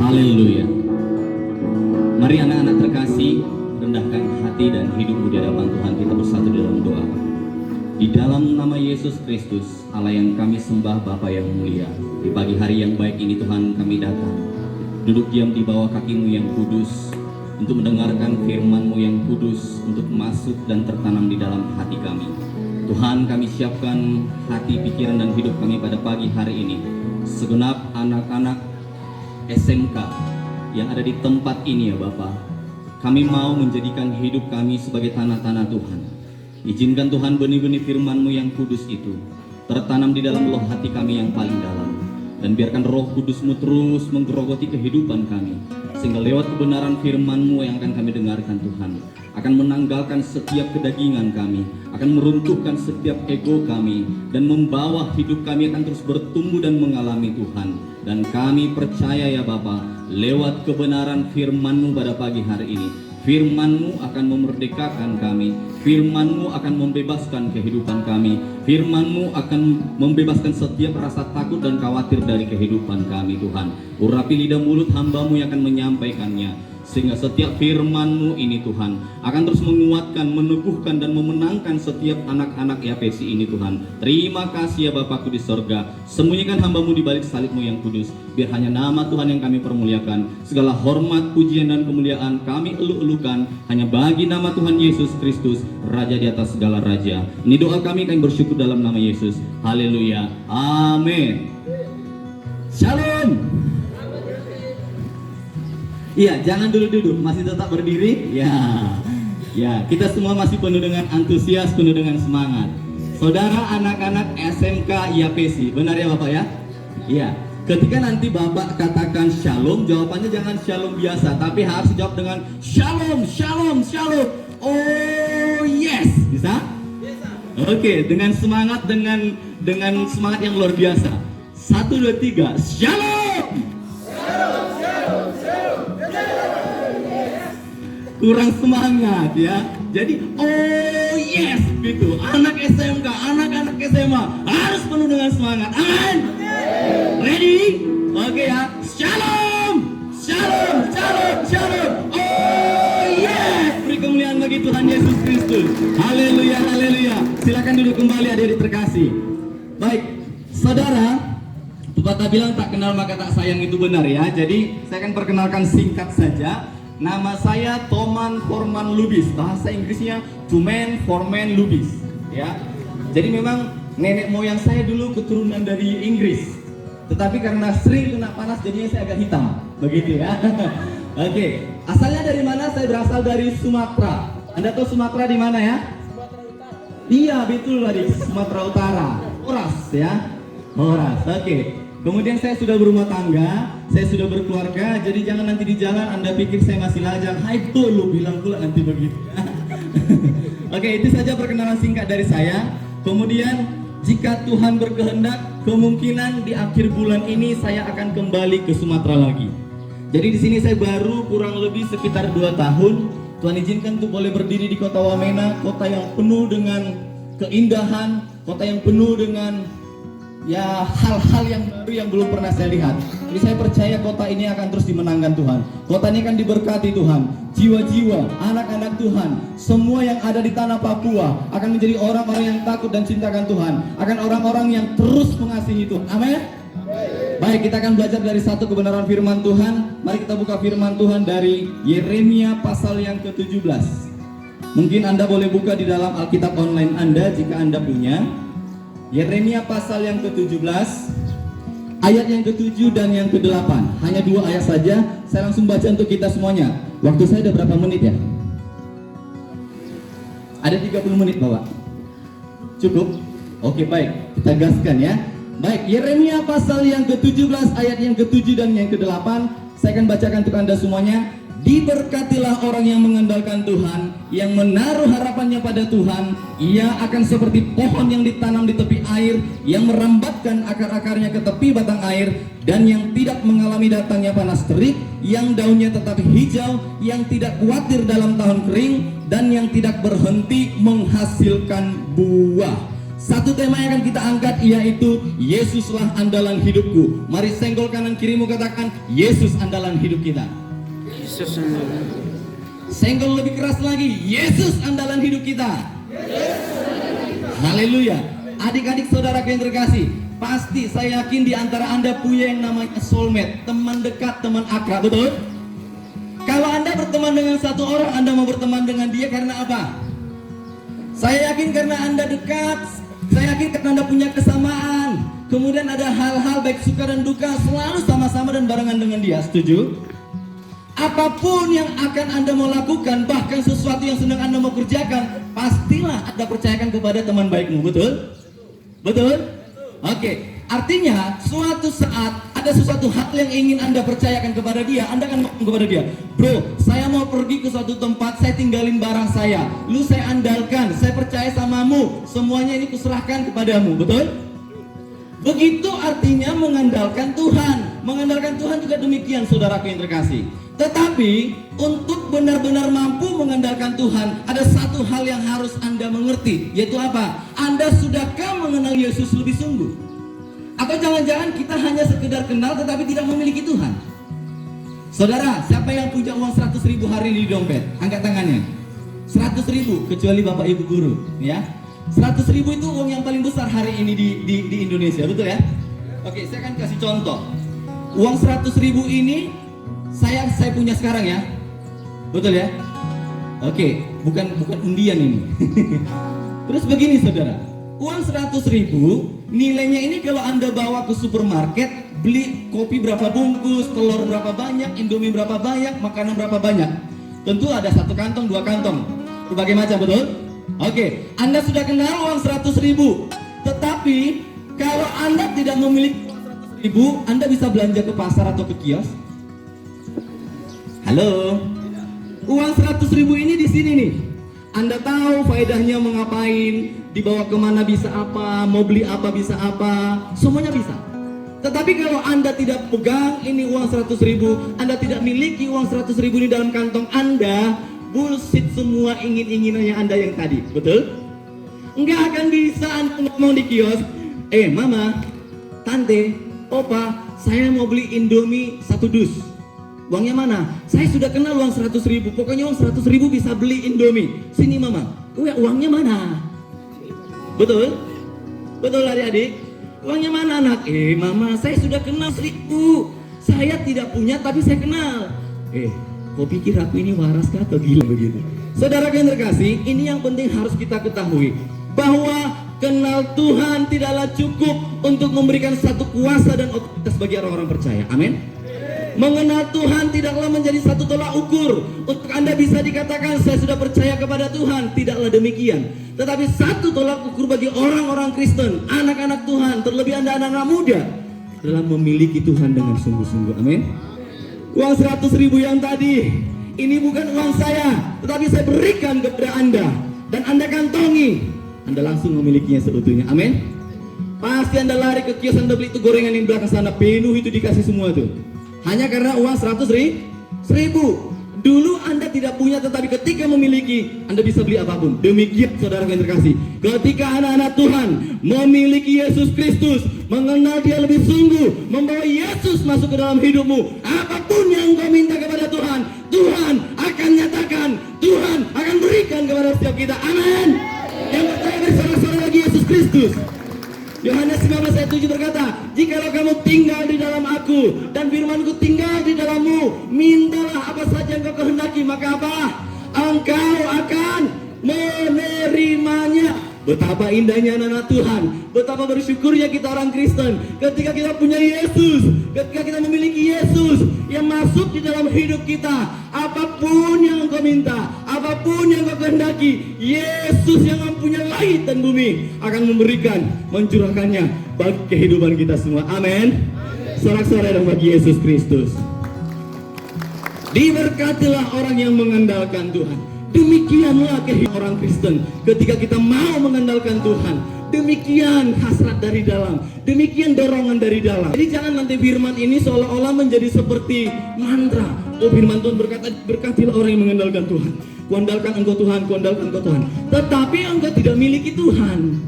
Haleluya. Mari anak-anak terkasih, rendahkan hati dan hidupmu di hadapan Tuhan. Kita bersatu dalam doa. Di dalam nama Yesus Kristus, Allah yang kami sembah, Bapa yang mulia, di pagi hari yang baik ini Tuhan kami datang, duduk diam di bawah kaki-Mu yang kudus, untuk mendengarkan firman-Mu yang kudus, untuk masuk dan tertanam di dalam hati kami. Tuhan, kami siapkan hati, pikiran, dan hidup kami pada pagi hari ini. Segenap anak-anak SMK yang ada di tempat ini ya Bapa, kami mau menjadikan hidup kami sebagai tanah-tanah Tuhan. Izinkan Tuhan benih-benih firman-Mu yang kudus itu tertanam di dalam loh hati kami yang paling dalam, dan biarkan Roh Kudus-Mu terus menggerogoti kehidupan kami, sehingga lewat kebenaran firman-Mu yang akan kami dengarkan Tuhan, akan menanggalkan setiap kedagingan kami, akan meruntuhkan setiap ego kami, dan membawa hidup kami akan terus bertumbuh dan mengalami Tuhan. Dan kami percaya ya Bapa, lewat kebenaran firman-Mu pada pagi hari ini, firman-Mu akan memerdekakan kami, firman-Mu akan membebaskan kehidupan kami, firman-Mu akan membebaskan setiap rasa takut dan khawatir dari kehidupan kami Tuhan. Urapi lidah mulut hamba-Mu yang akan menyampaikannya, sehingga setiap firman-Mu ini Tuhan akan terus menguatkan, meneguhkan, dan memenangkan setiap anak-anak YPC ini Tuhan. Terima kasih ya Bapakku di sorga. Sembunyikan hamba-Mu di balik salib-Mu yang kudus, biar hanya nama Tuhan yang kami permuliakan. Segala hormat, pujian, dan kemuliaan kami elu-elukan hanya bagi nama Tuhan Yesus Kristus, Raja di atas segala raja. Ini doa kami bersyukur dalam nama Yesus. Haleluya. Amin. Shalom. Iya, jangan dulu duduk, masih tetap berdiri. Ya, kita semua masih penuh dengan antusias, penuh dengan semangat. Saudara anak-anak SMK YPC, benar ya Bapak ya? Iya. Ketika nanti Bapak katakan shalom, jawabannya jangan shalom biasa, tapi harus jawab dengan shalom, shalom, shalom. Oh yes, bisa? Bisa. Oke, dengan semangat, dengan semangat yang luar biasa. 1, 2, 3, shalom. Kurang semangat ya. Jadi oh yes gitu. Anak SMK, anak-anak SMA harus penuh dengan semangat. Amin. Ready? Oke ya. Shalom. Shalom, shalom, shalom. Oh yes. Beri kemuliaan bagi Tuhan Yesus Kristus. Haleluya, haleluya. Silakan duduk kembali adik-adik terkasih. Baik, saudara, pepatah bilang tak kenal maka tak sayang, itu benar ya. Jadi saya akan perkenalkan singkat saja. Nama saya Toman Forman Lubis, bahasa Inggrisnya Tumen Forman Lubis ya. Jadi memang nenek moyang saya dulu keturunan dari Inggris, tetapi karena sering kena panas jadinya saya agak hitam, begitu ya. Oke, asalnya dari mana? Saya berasal dari Sumatera. Anda tahu Sumatera di mana ya? Sumatera Utara. Iya betul adik, Sumatera Utara. Oras ya, Oras. Oke. Kemudian saya sudah berumah tangga, saya sudah berkeluarga, jadi jangan nanti di jalan Anda pikir saya masih lajang. Hai tuh, lu bilang pula nanti begitu. Oke, itu saja perkenalan singkat dari saya. Kemudian jika Tuhan berkehendak, kemungkinan di akhir bulan ini saya akan kembali ke Sumatera lagi. Jadi di sini saya baru kurang lebih sekitar 2 tahun. Tuhan izinkan untuk boleh berdiri di kota Wamena, kota yang penuh dengan keindahan, kota yang penuh dengan ya hal-hal yang baru yang belum pernah saya lihat. Jadi saya percaya kota ini akan terus dimenangkan Tuhan. Kota ini akan diberkati Tuhan. Jiwa-jiwa, anak-anak Tuhan, semua yang ada di tanah Papua akan menjadi orang-orang yang takut dan cintakan Tuhan. Akan orang-orang yang terus mengasihi Tuhan. Amin. Baik, kita akan belajar dari satu kebenaran firman Tuhan. Mari kita buka firman Tuhan dari Yeremia pasal yang ke-17. Mungkin Anda boleh buka di dalam Alkitab online Anda jika Anda punya. Yeremia pasal yang ke-17, ayat yang ke-7 dan yang ke-8. Hanya 2 ayat saja, saya langsung baca untuk kita semuanya. Waktu saya ada berapa menit ya? Ada 30 menit Bapak? Cukup? Oke baik, kita gaskan ya. Baik, Yeremia pasal yang ke-17, ayat yang ke-7 dan yang ke-8. Saya akan bacakan untuk Anda semuanya. Diberkatilah orang yang mengandalkan Tuhan, yang menaruh harapannya pada Tuhan. Ia akan seperti pohon yang ditanam di tepi air, yang merambatkan akar-akarnya ke tepi batang air, dan yang tidak mengalami datangnya panas terik, yang daunnya tetap hijau, yang tidak khawatir dalam tahun kering, dan yang tidak berhenti menghasilkan buah. Satu tema yang akan kita angkat yaitu Yesuslah andalan hidupku. Mari senggol kanan kirimu, katakan Yesus andalan hidup kita. Senggol lebih keras lagi, Yesus andalan hidup kita. Haleluya. Adik-adik saudaraku yang terkasih, pasti saya yakin di antara Anda punya yang namanya soulmate, teman dekat, teman akrab, betul? Kalau Anda berteman dengan satu orang, Anda mau berteman dengan dia karena apa? Saya yakin karena Anda dekat, saya yakin karena Anda punya kesamaan. Kemudian ada hal-hal baik suka dan duka selalu sama-sama dan barengan dengan dia, setuju? Apapun yang akan Anda mau lakukan, bahkan sesuatu yang sedang Anda mau kerjakan, pastilah Anda percayakan kepada teman baikmu, betul? Betul? Oke, artinya suatu saat ada sesuatu hal yang ingin Anda percayakan kepada dia, Anda akan ngomong kepada dia, bro, saya mau pergi ke suatu tempat, saya tinggalin barang saya, lu saya andalkan, saya percaya samamu, semuanya ini kuserahkan kepadamu, betul? Begitu artinya mengandalkan Tuhan. Mengandalkan Tuhan juga demikian, saudaraku yang terkasih. Tetapi untuk benar-benar mampu mengandalkan Tuhan, ada satu hal yang harus Anda mengerti, yaitu apa? Anda sudahkah mengenal Yesus lebih sungguh? Atau jangan-jangan kita hanya sekedar kenal tetapi tidak memiliki Tuhan? Saudara, siapa yang punya uang 100.000 hari ini di dompet? Angkat tangannya. 100.000 kecuali Bapak Ibu guru, ya. 100.000 itu uang yang paling besar hari ini di Indonesia, betul ya? Oke, saya akan kasih contoh. Uang 100.000 ini saya punya sekarang ya, betul ya? Oke, bukan undian ini. Terus begini saudara, uang 100.000 nilainya ini kalau Anda bawa ke supermarket, beli kopi berapa bungkus, telur berapa banyak, indomie berapa banyak, makanan berapa banyak, tentu ada satu kantong, dua kantong, berbagai macam, betul? Oke, Anda sudah kenal uang 100.000, tetapi kalau Anda tidak memiliki uang 100.000, Anda bisa belanja ke pasar atau ke kios? Halo, uang 100.000 ini di sini nih. Anda tahu faedahnya mau ngapain, dibawa kemana bisa apa, mau beli apa bisa apa, semuanya bisa. Tetapi kalau Anda tidak pegang ini uang 100.000, Anda tidak miliki uang 100.000 ini dalam kantong Anda, bullshit semua ingin-inginannya Anda yang tadi, betul? Nggak akan bisa Anda ngomong di kios, mama, tante, opa, saya mau beli indomie 1 dus. Uangnya mana? Saya sudah kenal uang 100.000. Pokoknya uang 100.000 bisa beli indomie. Sini mama. Uangnya mana? Betul? Betul adik-adik? Uangnya mana anak? Mama, saya sudah kenal 1.000. Saya tidak punya tapi saya kenal. Kau pikir aku ini waras kah atau gila begitu? Saudara yang terkasih, ini yang penting harus kita ketahui, bahwa kenal Tuhan tidaklah cukup untuk memberikan satu kuasa dan otoritas bagi orang-orang percaya. Amin. Mengenal Tuhan tidaklah menjadi satu tolak ukur untuk Anda bisa dikatakan saya sudah percaya kepada Tuhan. Tidaklah demikian. Tetapi satu tolak ukur bagi orang-orang Kristen, anak-anak Tuhan, terlebih Anda anak-anak muda, adalah memiliki Tuhan dengan sungguh-sungguh. Amin. Uang 100.000 yang tadi, ini bukan uang saya, tetapi saya berikan kepada Anda, dan Anda kantongi, Anda langsung memilikinya seutuhnya. Amin. Pasti Anda lari ke kios, Anda beli itu gorengan yang belakang sana, penuh itu dikasih semua tuh. Hanya karena uang 100.000. Dulu Anda tidak punya, tetapi ketika memiliki, Anda bisa beli apapun. Demikian saudara yang terkasih, ketika anak-anak Tuhan memiliki Yesus Kristus, mengenal Dia lebih sungguh, membawa Yesus masuk ke dalam hidupmu, apapun yang kau minta kepada Tuhan, Tuhan akan nyatakan, Tuhan akan berikan kepada setiap kita. Amin. Yang percaya bersorak-sorai lagi Yesus Kristus. Yohanes 19 ayat 7 berkata, jikalau kamu tinggal di dalam aku dan firmanku tinggal di dalammu, mintalah apa saja yang kau kehendaki, maka apa? Engkau akan menerimanya. Betapa indahnya anak-anak Tuhan, betapa bersyukurnya kita orang Kristen ketika kita punya Yesus, ketika kita memiliki Yesus yang masuk di dalam hidup kita. Apapun yang engkau minta, apapun yang engkau kehendaki, Yesus yang mempunyai langit dan bumi akan memberikan, mencurahkannya bagi kehidupan kita semua. Amin. Sorak-sorai dan bagi Yesus Kristus. Diberkatilah orang yang mengandalkan Tuhan. Demikianlah kehidupan orang Kristen ketika kita mau mengandalkan Tuhan. Demikian hasrat dari dalam, demikian dorongan dari dalam. Jadi jangan nanti firman ini seolah-olah menjadi seperti mantra. Oh, firman Tuhan berkata, berkatilah orang yang mengandalkan Tuhan. Kuandalkan engkau Tuhan, kuandalkan engkau Tuhan. Tetapi engkau tidak miliki Tuhan.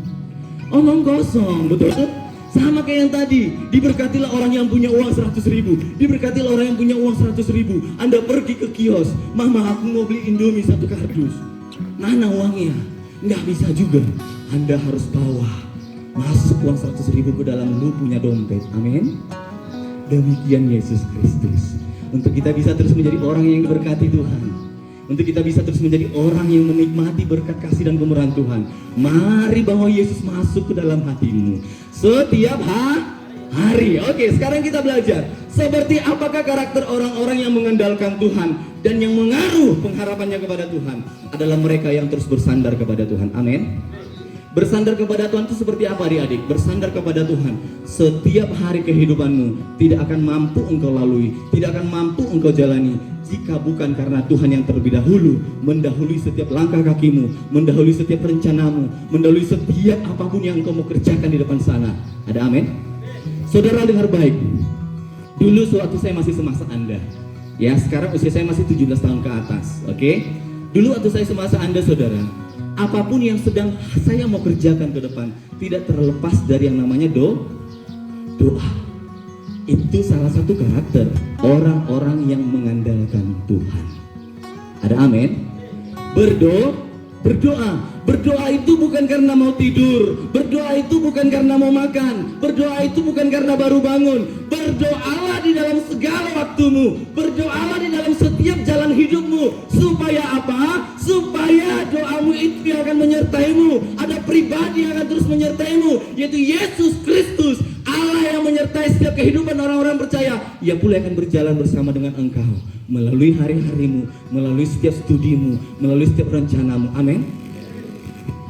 Omong kosong, betul? Sama kayak yang tadi, diberkatilah orang yang punya uang 100.000. Diberkatilah orang yang punya uang 100.000. Anda pergi ke kios, mama aku mau beli Indomie 1 kardus. Mana uangnya? Nggak bisa juga. Anda harus bawa masuk uang 100.000 ke dalam lu punya dompet. Amin. Demikian Yesus Kristus. Untuk kita bisa terus menjadi orang yang diberkati Tuhan, untuk kita bisa terus menjadi orang yang menikmati berkat kasih dan kemurahan Tuhan, mari bawa Yesus masuk ke dalam hatimu setiap hari. Oke, sekarang kita belajar seperti apakah karakter orang-orang yang mengandalkan Tuhan dan yang mengaruh pengharapannya kepada Tuhan adalah mereka yang terus bersandar kepada Tuhan. Amin. Bersandar kepada Tuhan itu seperti apa adik-adik? Bersandar kepada Tuhan setiap hari kehidupanmu tidak akan mampu engkau lalui, tidak akan mampu engkau jalani jika bukan karena Tuhan yang terlebih dahulu mendahului setiap langkah kakimu, mendahului setiap rencanamu, mendahului setiap apapun yang engkau mau kerjakan di depan sana. Ada amin? Saudara dengar baik. Dulu sewaktu saya masih semasa Anda, ya sekarang usia saya masih 17 tahun ke atas, oke? Dulu waktu saya semasa Anda saudara, apapun yang sedang saya mau kerjakan ke depan tidak terlepas dari yang namanya doa. Itu salah satu karakter orang-orang yang mengandalkan Tuhan. Ada amin? Berdoa itu bukan karena mau tidur. Berdoa itu bukan karena mau makan. Berdoa itu bukan karena baru bangun. Berdoalah di dalam segala waktumu. Berdoalah di dalam setiap jalan hidupmu. Supaya apa? Supaya doamu itu yang akan menyertaimu. Ada pribadi yang akan terus menyertaimu, yaitu Yesus Kristus, Allah yang menyertai setiap kehidupan orang-orang percaya. Ia pula akan berjalan bersama dengan engkau melalui hari-harimu, melalui setiap studimu, melalui setiap rencanamu. Amin.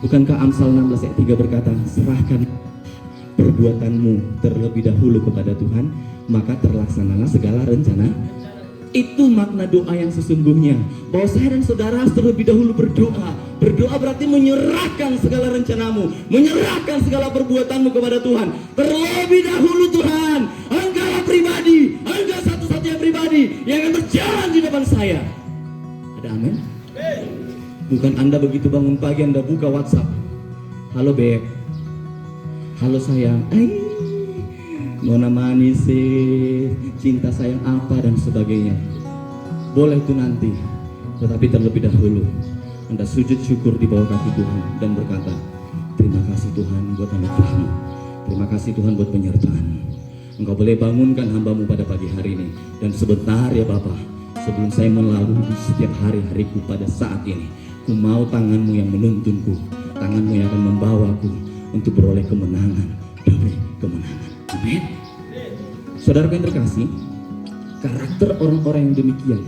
Bukankah Amsal 16 ayat 3 berkata, serahkan perbuatanmu terlebih dahulu kepada Tuhan, maka terlaksanalah segala rencana. Itu makna doa yang sesungguhnya, bahwa saya dan saudara harus terlebih dahulu berdoa. Berdoa berarti menyerahkan segala rencanamu, menyerahkan segala perbuatanmu kepada Tuhan. Terlebih dahulu Tuhan, engkaulah pribadi, engkau satu-satunya pribadi yang akan berjalan di depan saya. Ada amin? Bukan Anda begitu bangun pagi Anda buka WhatsApp, halo beb, halo sayang, Nona manis sih, cinta sayang apa dan sebagainya. Boleh itu nanti, tetapi terlebih dahulu Anda sujud syukur di bawah kaki Tuhan dan berkata, terima kasih Tuhan buat anugerah-Mu, terima kasih Tuhan buat penyertaan. Engkau boleh bangunkan hamba-Mu pada pagi hari ini. Dan sebentar ya Bapa, sebelum saya melalui setiap hari-hariku pada saat ini, ku mau tangan-Mu yang menuntunku, tangan-Mu yang akan membawaku untuk beroleh kemenangan demi kemenangan. Amin. Saudara yang terkasih, karakter orang-orang yang demikian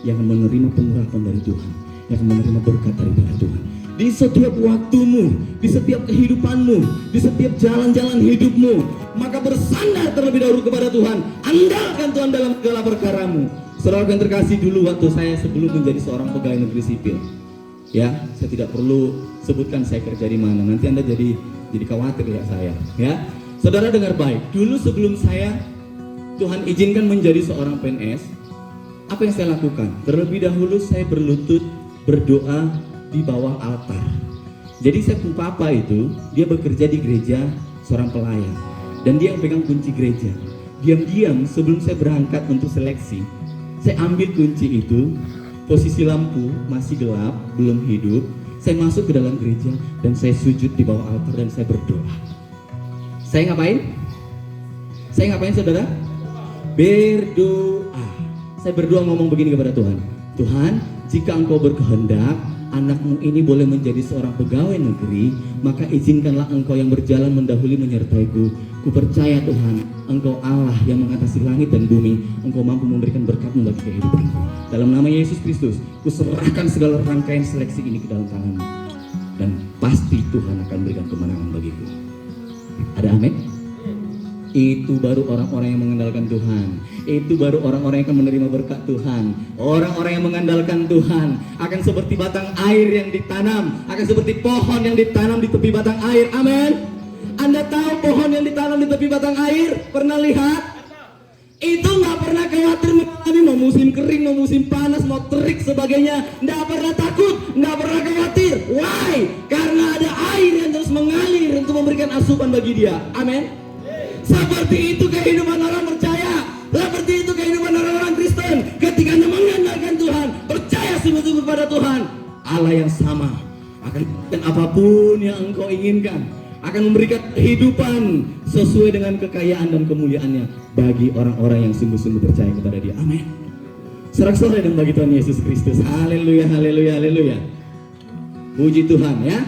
yang akan menerima pengurapan dari Tuhan, yang akan menerima berkat daripada Tuhan di setiap waktumu, di setiap kehidupanmu, di setiap jalan-jalan hidupmu. Maka bersandar terlebih dahulu kepada Tuhan, andalkan Tuhan dalam segala perkaramu. Saudara yang terkasih, dulu waktu saya sebelum menjadi seorang pegawai negeri sipil, ya saya tidak perlu sebutkan saya kerja di mana, nanti Anda jadi khawatir ya saya, ya. Saudara dengar baik, dulu sebelum saya Tuhan izinkan menjadi seorang PNS, apa yang saya lakukan? Terlebih dahulu saya berlutut berdoa di bawah altar. Jadi saya punya papa itu, dia bekerja di gereja, seorang pelayan, dan dia yang pegang kunci gereja. Diam-diam sebelum saya berangkat untuk seleksi, saya ambil kunci itu, posisi lampu masih gelap, belum hidup. Saya masuk ke dalam gereja dan saya sujud di bawah altar dan saya berdoa. Saya ngapain? Saya ngapain saudara? Berdoa. Saya berdoa ngomong begini kepada Tuhan. Tuhan, jika Engkau berkehendak anakmu ini boleh menjadi seorang pegawai negeri, maka izinkanlah Engkau yang berjalan mendahului menyertaiku. Ku percaya Tuhan, Engkau Allah yang mengatasi langit dan bumi. Engkau mampu memberikan berkat-Mu bagi kehidupanku. Dalam nama Yesus Kristus, ku serahkan segala rangkaian seleksi ini ke dalam tangan-Mu. Dan pasti Tuhan akan berikan kemenangan bagiku. Ada amin? Itu baru orang-orang yang mengandalkan Tuhan. Itu baru orang-orang yang akan menerima berkat Tuhan. Orang-orang yang mengandalkan Tuhan akan seperti batang air yang ditanam, akan seperti pohon yang ditanam di tepi batang air. Amin. Anda tahu pohon yang ditanam di tepi batang air? Pernah lihat? Itu nggak pernah khawatir mengalami mau musim kering, mau musim panas, mau terik sebagainya. Nggak pernah takut, nggak pernah khawatir. Why? Karena ada air yang terus mengalir untuk memberikan asupan bagi dia. Amin. Seperti itu kehidupan orang percaya. Seperti itu kehidupan orang-orang Kristen. Ketika Anda mengandalkan Tuhan, percaya sungguh-sungguh pada Tuhan, Allah yang sama akan memberikan apapun yang engkau inginkan, akan memberikan kehidupan sesuai dengan kekayaan dan kemuliaannya bagi orang-orang yang sungguh-sungguh percaya kepada Dia. Amin. Sorak-sorai dan bagi Tuhan Yesus Kristus. Haleluya, haleluya, haleluya. Puji Tuhan ya.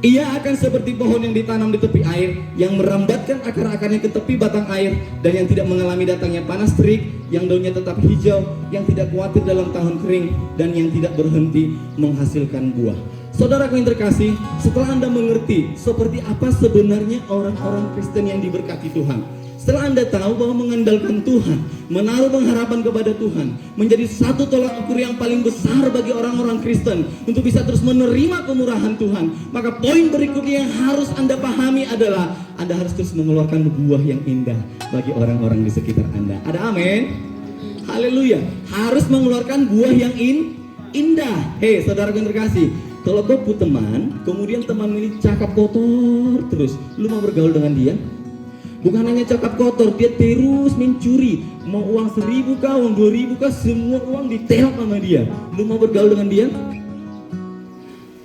Ia akan seperti pohon yang ditanam di tepi air, yang merambatkan akar-akarnya ke tepi batang air, dan yang tidak mengalami datangnya panas terik, yang daunnya tetap hijau, yang tidak khawatir dalam tahun kering, dan yang tidak berhenti menghasilkan buah. Saudaraku yang terkasih, setelah Anda mengerti seperti apa sebenarnya orang-orang Kristen yang diberkati Tuhan, setelah Anda tahu bahwa mengandalkan Tuhan, menaruh pengharapan kepada Tuhan, menjadi satu tolak ukur yang paling besar bagi orang-orang Kristen untuk bisa terus menerima kemurahan Tuhan, maka poin berikutnya yang harus Anda pahami adalah Anda harus terus mengeluarkan buah yang indah bagi orang-orang di sekitar Anda. Ada amin? Haleluya. Harus mengeluarkan buah yang indah. Hei saudara yang terkasih, kalau kau punya teman, kemudian teman ini cakap kotor terus, lu mau bergaul dengan dia? Bukan hanya cakap kotor, dia terus mencuri. Mau uang 1.000 kah, uang 2.000 kah, semua uang ditelok sama dia. Lu mau bergaul dengan dia?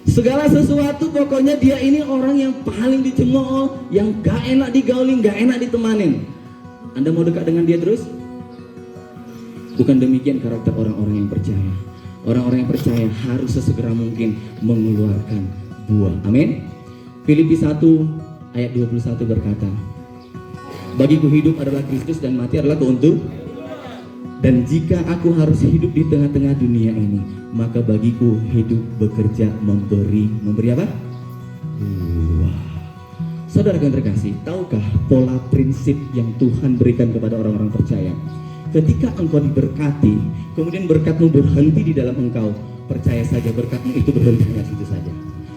Segala sesuatu pokoknya dia ini orang yang paling dicemooh, yang gak enak digaulin, gak enak ditemanin. Anda mau dekat dengan dia terus? Bukan demikian karakter orang-orang yang percaya. Orang-orang yang percaya harus sesegera mungkin mengeluarkan buah. Amin. Filipi 1 ayat 21 berkata, bagiku hidup adalah Kristus dan mati adalah keuntungan. Dan jika aku harus hidup di tengah-tengah dunia ini, maka bagiku hidup bekerja memberi apa? Wah. Saudara yang terkasih, tahukah pola prinsip yang Tuhan berikan kepada orang-orang percaya? Ketika engkau diberkati, kemudian berkatmu berhenti di dalam engkau, percaya saja berkatmu itu berhenti di situ saja.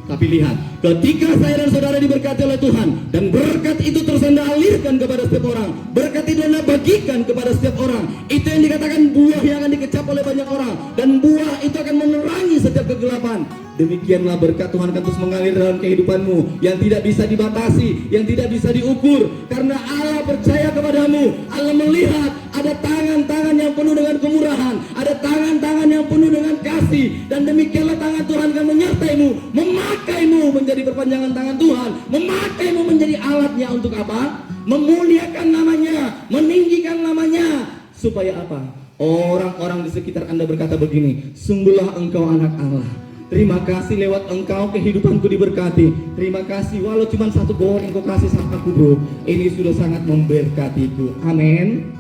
Tapi lihat, ketika saya dan saudara diberkati oleh Tuhan, dan berkat itu terus Anda alirkan kepada setiap orang, berkat itu Anda bagikan kepada setiap orang, itu yang dikatakan buah yang akan dikecap oleh banyak orang, dan buah itu akan menerangi setiap kegelapan. Demikianlah berkat Tuhan akan terus mengalir dalam kehidupanmu, yang tidak bisa dibatasi, yang tidak bisa diukur, karena Allah percaya kepadamu. Allah melihat ada tangan-tangan yang penuh dengan kemurahan, ada tangan-tangan yang penuh dengan kasih, dan demikianlah tangan Tuhan akan menyertaimu, memakaimu menjadi perpanjangan tangan Tuhan, memakaimu menjadi alatnya untuk apa? Memuliakan namanya, meninggikan namanya. Supaya apa? Orang-orang di sekitar Anda berkata begini, sungguhlah engkau anak Allah. Terima kasih lewat engkau kehidupanku diberkati. Terima kasih walau cuma satu goreng kau kasih sama aku bro, ini sudah sangat memberkatiku. Amin.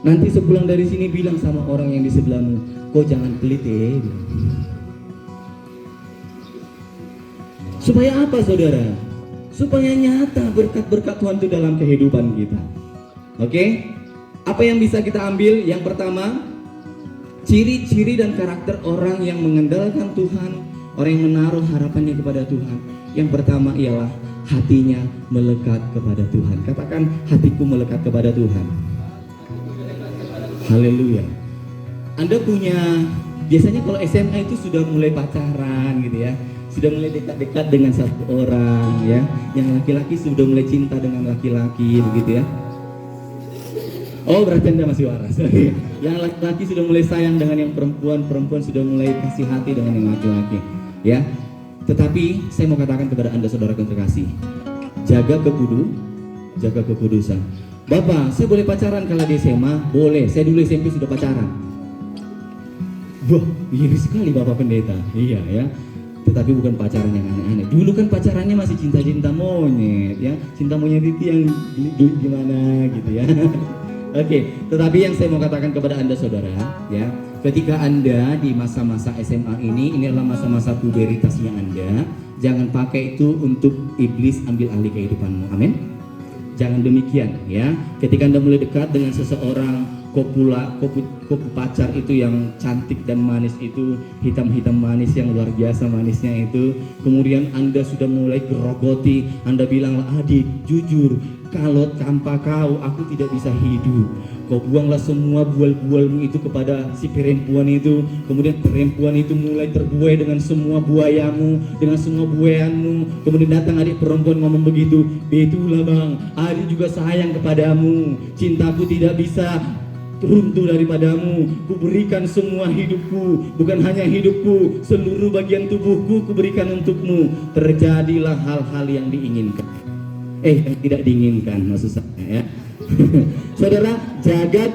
Nanti sepulang dari sini bilang sama orang yang di sebelahmu, kau jangan pelit ya. Supaya apa saudara? Supaya nyata berkat-berkat Tuhan itu dalam kehidupan kita. Oke? Apa yang bisa kita ambil? Yang pertama, ciri-ciri dan karakter orang yang mengandalkan Tuhan, orang yang menaruh harapannya kepada Tuhan. Yang pertama ialah hatinya melekat kepada Tuhan. Katakan, hatiku melekat kepada Tuhan. Haleluya. Anda punya, biasanya kalau SMA itu sudah mulai pacaran gitu ya, sudah mulai dekat-dekat dengan satu orang ya. Yang laki-laki sudah mulai cinta dengan laki-laki begitu ya. Oh berarti Anda masih waras. Yang laki-laki sudah mulai sayang dengan yang perempuan, perempuan sudah mulai kasih hati dengan yang laki-laki ya. Tetapi saya mau katakan kepada Anda saudara yang terkasih, jaga kekudusan. Bapak, saya boleh pacaran kalau di SMA? Boleh, saya dulu SMP sudah pacaran. Wah, iri sekali Bapak Pendeta. Iya ya. Tetapi bukan pacaran yang aneh-aneh. Dulu kan pacarannya masih cinta-cinta monyet ya. Cinta monyet itu yang gimana gitu ya. Oke, tetapi yang saya mau katakan kepada Anda saudara ya, ketika Anda di masa-masa SMA ini adalah masa-masa puberitasnya Anda, jangan pakai itu untuk iblis ambil alih kehidupanmu. Amin. Jangan demikian ya. Ketika Anda mulai dekat dengan seseorang, kopu pacar itu yang cantik dan manis itu, hitam-hitam manis yang luar biasa manisnya itu, kemudian Anda sudah mulai gerogoti, Anda bilang, adik jujur, kalau tanpa kau aku tidak bisa hidup. Kau buanglah semua bual-bualmu itu kepada si perempuan itu. Kemudian perempuan itu mulai terbuai dengan semua buayamu, dengan semua buayanmu. Kemudian datang adik perempuan ngomong begitu, betulah bang, adik juga sayang kepadamu, cintaku tidak bisa runtuh daripadamu. Kuberikan semua hidupku, bukan hanya hidupku, seluruh bagian tubuhku kuberikan untukmu. Terjadilah hal-hal yang diinginkan, yang tidak diinginkan maksud saya ya. Saudara, jaga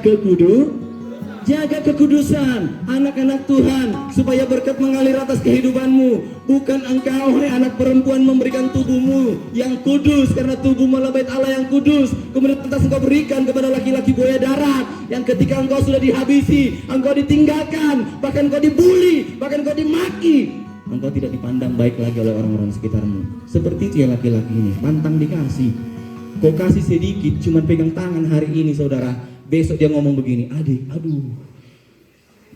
kekudusan anak-anak Tuhan supaya berkat mengalir atas kehidupanmu. Bukan engkau, hai anak perempuan, memberikan tubuhmu yang kudus karena tubuhmu adalah bait Allah yang kudus, kemudian lantas engkau berikan kepada laki-laki buaya darat yang ketika engkau sudah dihabisi, engkau ditinggalkan, bahkan engkau dibully, bahkan engkau dimaki, engkau tidak dipandang baik lagi oleh orang-orang sekitarmu. Seperti itu ya laki-laki ini, pantang dikasih. Kau kasih sedikit, cuma pegang tangan hari ini saudara, besok dia ngomong begini, adik, aduh,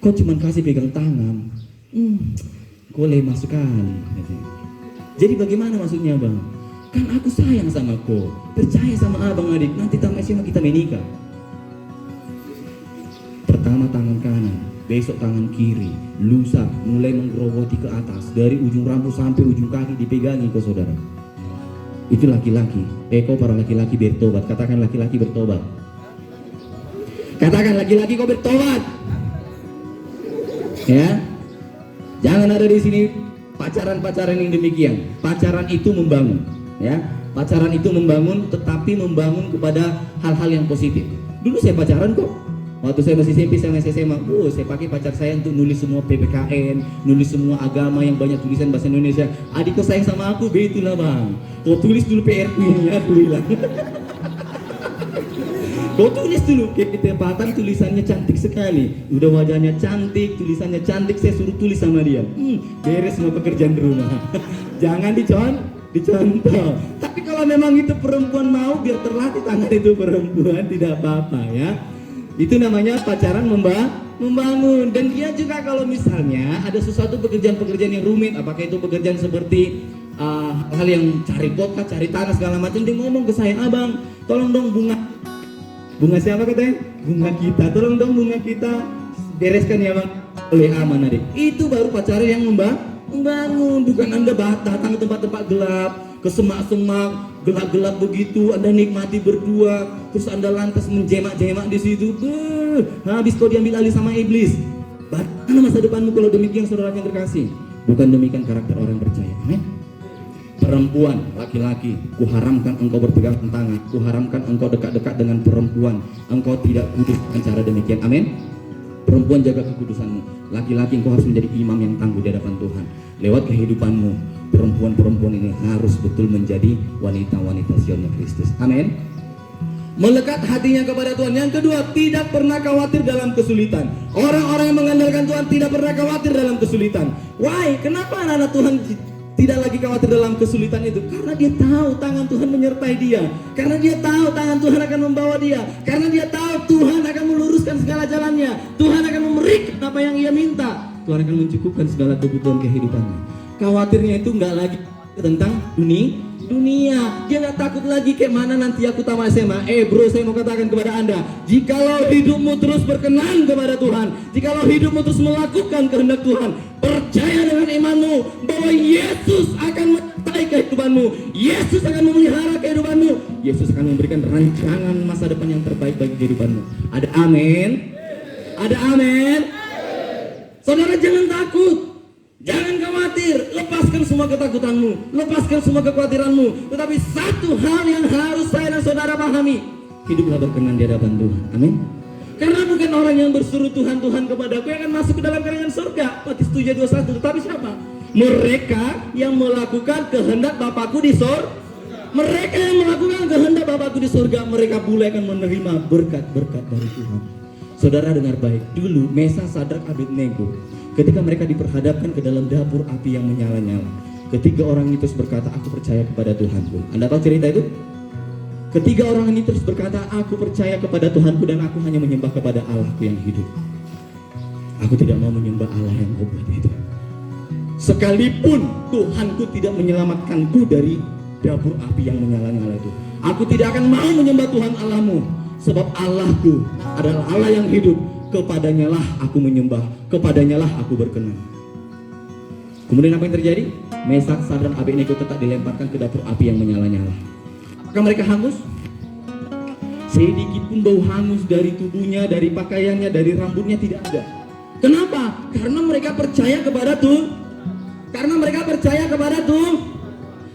kau cuma kasih pegang tangan, kau lemah sekali. Jadi bagaimana maksudnya bang? Kan aku sayang sama kau, percaya sama abang adik, nanti tamat SMA kita menikah. Pertama tangan kanan, besok tangan kiri, lusa mulai menggerogoti ke atas, dari ujung rambut sampai ujung kaki dipegangi kau saudara. Itu laki-laki. Kau para laki-laki bertobat. Katakan laki-laki bertobat. Katakan laki-laki kau bertobat. Ya. Jangan ada di sini pacaran-pacaran yang demikian. Pacaran itu membangun, ya. Pacaran itu membangun, tetapi membangun kepada hal-hal yang positif. Dulu saya pacaran kok. Waktu saya masih SMP sama SMA, saya pakai pacar saya untuk nulis semua PPKN, nulis semua agama yang banyak tulisan bahasa Indonesia. Adik kau sayang sama aku, betulah bang. Kau tulis dulu PR ini, aku bilang. Kau tulis dulu, ketepatan tulisannya cantik sekali. Udah wajahnya cantik, tulisannya cantik, saya suruh tulis sama dia. Beres semua pekerjaan di rumah. Jangan dicontoh. Tapi kalau memang itu perempuan mau, biar terlatih tangan itu perempuan, tidak apa-apa ya. Itu namanya pacaran membangun. Dan dia juga kalau misalnya ada sesuatu pekerjaan-pekerjaan yang rumit, apakah itu pekerjaan seperti hal yang cari pot, cari tanah segala macam, dia ngomong ke saya, abang tolong dong bunga siapa katanya? Bunga kita, tolong dong bunga kita bereskan ya bang, oleh aman adik. Itu baru pacaran yang membangun. Bukan Anda datang ke tempat-tempat gelap, ke semak-semak gelap-gelap begitu, Anda nikmati berdua, terus Anda lantas menjemak-jemak di situ. Habis kau diambil alih sama iblis. Bagaimana masa depanmu kalau demikian saudara yang terkasih? Bukan demikian karakter orang percaya. Amin. Perempuan, laki-laki, kuharamkan engkau berpegang tangan, kuharamkan engkau dekat-dekat dengan perempuan. Engkau tidak kudus dengan cara demikian. Amin. Perempuan, jaga kekudusanmu. Laki-laki, engkau harus menjadi imam yang tangguh di hadapan Tuhan. Lewat kehidupanmu, perempuan-perempuan ini harus betul menjadi wanita-wanita Sionnya Kristus. Amin. Melekat hatinya kepada Tuhan. Yang kedua, tidak pernah khawatir dalam kesulitan. Orang-orang yang mengandalkan Tuhan tidak pernah khawatir dalam kesulitan. Why? Kenapa anak-anak Tuhan tidak lagi khawatir dalam kesulitan itu? Karena dia tahu tangan Tuhan menyertai dia. Karena dia tahu tangan Tuhan akan membawa dia. Karena dia tahu Tuhan akan meluruskan segala jalannya. Tuhan akan memberikan apa yang ia minta. Tuhan akan mencukupkan segala kebutuhan kehidupannya. Khawatirnya itu nggak lagi tentang dunia. Dia nggak takut lagi kayak mana nanti aku tamat SMA. Bro, saya mau katakan kepada Anda, jikalau hidupmu terus berkenan kepada Tuhan, jikalau hidupmu terus melakukan kehendak Tuhan, percaya dengan imanmu bahwa Yesus akan menyertai kehidupanmu, Yesus akan memelihara kehidupanmu, Yesus akan memberikan rancangan masa depan yang terbaik bagi kehidupanmu. Ada amin? Ada amin? Saudara, jangan takut, jangan khawatir, lepaskan semua ketakutanmu, lepaskan semua kekhawatiranmu. Tetapi satu hal yang harus saya dan saudara pahami, hiduplah berkenan di hadapan Tuhan. Amin. Karena bukan orang yang berseru Tuhan, Tuhan kepadaku yang akan masuk ke dalam kerajaan surga, Matius 7:21. Tetapi siapa? Mereka yang melakukan kehendak Bapakku di surga. Mereka yang melakukan kehendak Bapakku di surga, mereka pula akan menerima berkat-berkat dari Tuhan. Saudara dengar baik, dulu Mesah, Sadrak, Abednego, ketika mereka diperhadapkan ke dalam dapur api yang menyala-nyala, ketiga orang itu berkata, aku percaya kepada Tuhanku. Anda tahu cerita itu? Ketiga orang ini terus berkata, aku percaya kepada Tuhanku dan aku hanya menyembah kepada Allahku yang hidup. Aku tidak mau menyembah Allah yang kau buat itu. Sekalipun Tuhanku tidak menyelamatkanku dari dapur api yang menyala-nyala itu, aku tidak akan mau menyembah Tuhan Allahmu. Sebab Allahku adalah Allah yang hidup. Kepadanya lah aku menyembah, kepadanya lah aku berkenan. Kemudian apa yang terjadi? Mesak, Sadrak, Abednego tetap dilemparkan ke dapur api yang menyala-nyala. Apakah mereka hangus? Sedikit pun bau hangus dari tubuhnya, dari pakaiannya, dari rambutnya tidak ada. Kenapa? Karena mereka percaya kepada Tuhan. Karena mereka percaya kepada Tuhan.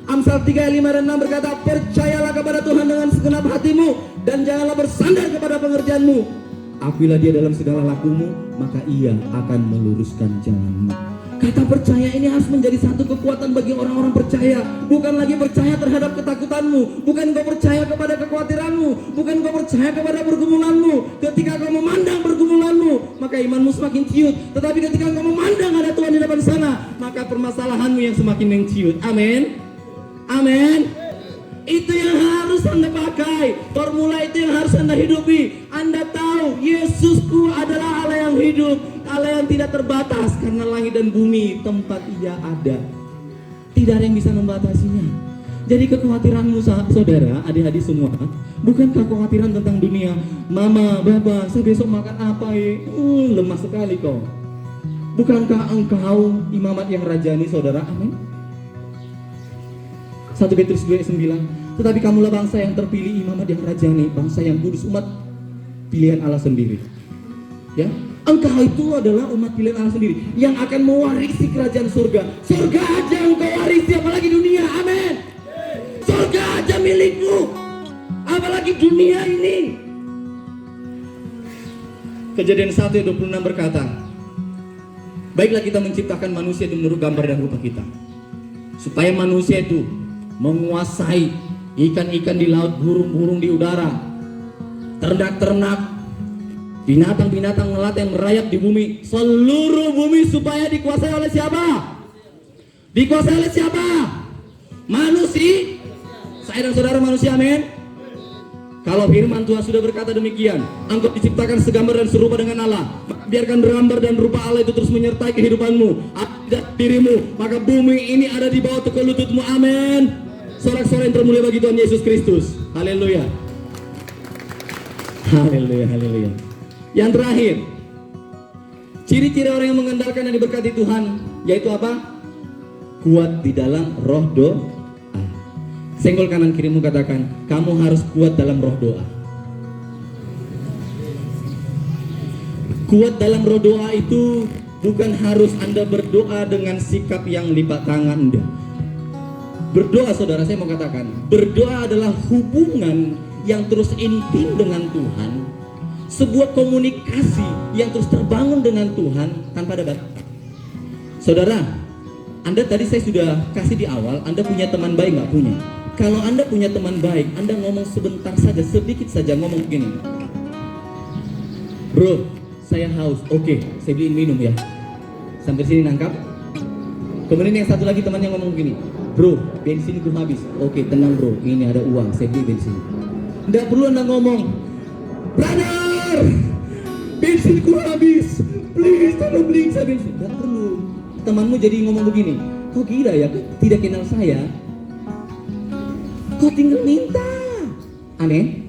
Amsal 3 ayat 5 dan 6 berkata, percayalah kepada Tuhan dengan segenap hatimu dan janganlah bersandar kepada pengerjaanmu. Akuilah dia dalam segala lakumu, maka ia akan meluruskan jalanmu. Kata percaya ini harus menjadi satu kekuatan bagi orang-orang percaya. Bukan lagi percaya terhadap ketakutanmu, bukan kau percaya kepada kekhawatiranmu, bukan kau percaya kepada pergumulanmu. Ketika kau memandang pergumulanmu, maka imanmu semakin ciut. Tetapi ketika kau memandang ada Tuhan di depan sana, maka permasalahanmu yang semakin menciut. Amin. Amin. Itu yang harus Anda pakai. Formula itu yang harus Anda hidupi. Anda tahu Yesusku adalah Allah yang hidup, Allah yang tidak terbatas, karena langit dan bumi tempat Ia ada. Tidak ada yang bisa membatasinya. Jadi kekhawatiranmu saudara, adik-adik semua, bukan kekhawatiran tentang dunia. Mama, baba, saya besok makan apa ya? Lemah sekali kau. Bukankah engkau imamat yang rajani saudara? Amin. 1 Petrus 2:9. Tetapi kamulah bangsa yang terpilih, imamat yang rajani, bangsa yang kudus, umat pilihan Allah sendiri. Ya, engkau itu adalah umat pilihan Allah sendiri yang akan mewarisi kerajaan surga. Surga aja engkau warisi, apalagi dunia. Amin. Surga aja milikmu, apalagi dunia ini. Kejadian 1:26 berkata, baiklah kita menciptakan manusia menurut gambar dan rupa kita, supaya manusia itu menguasai ikan-ikan di laut, burung-burung di udara, ternak-ternak, binatang-binatang melata yang merayap di bumi, seluruh bumi, supaya dikuasai oleh siapa? Dikuasai oleh siapa? Manusia. Saya dan saudara manusia, amin. Kalau firman Tuhan sudah berkata demikian, engkau diciptakan segambar dan serupa dengan Allah, biarkan gambar dan rupa Allah itu terus menyertai kehidupanmu, tidak dirimu, maka bumi ini ada di bawah tekuk lututmu. Amin. Sorak-sorai yang termulia bagi Tuhan Yesus Kristus. Haleluya. Haleluya, haleluya. Yang terakhir, ciri-ciri orang yang mengandalkan dan diberkati Tuhan, yaitu apa? Kuat di dalam roh doa. Senggol kanan kirimu, katakan, kamu harus kuat dalam roh doa. Kuat dalam roh doa itu bukan harus Anda berdoa dengan sikap yang lipat tangan. Anda berdoa, saudara, saya mau katakan, berdoa adalah hubungan yang terus intim dengan Tuhan, sebuah komunikasi yang terus terbangun dengan Tuhan tanpa ada batas. Saudara, Anda tadi saya sudah kasih di awal, Anda punya teman baik nggak? Punya. Kalau Anda punya teman baik, Anda ngomong sebentar saja, sedikit saja ngomong gini, bro, saya haus. Oke, saya beliin minum ya. Sampai sini nangkap? Kemudian yang satu lagi temannya ngomong gini, bro, bensin ku habis. Oke, tenang bro, ini ada uang, saya beli bensin. Tidak perlu Anda ngomong, brother, bensin ku habis, please tolong beli saya bensin. Tidak perlu. Temanmu jadi ngomong begini, kau gila ya, tidak kenal saya, kau tinggal minta. Aneh,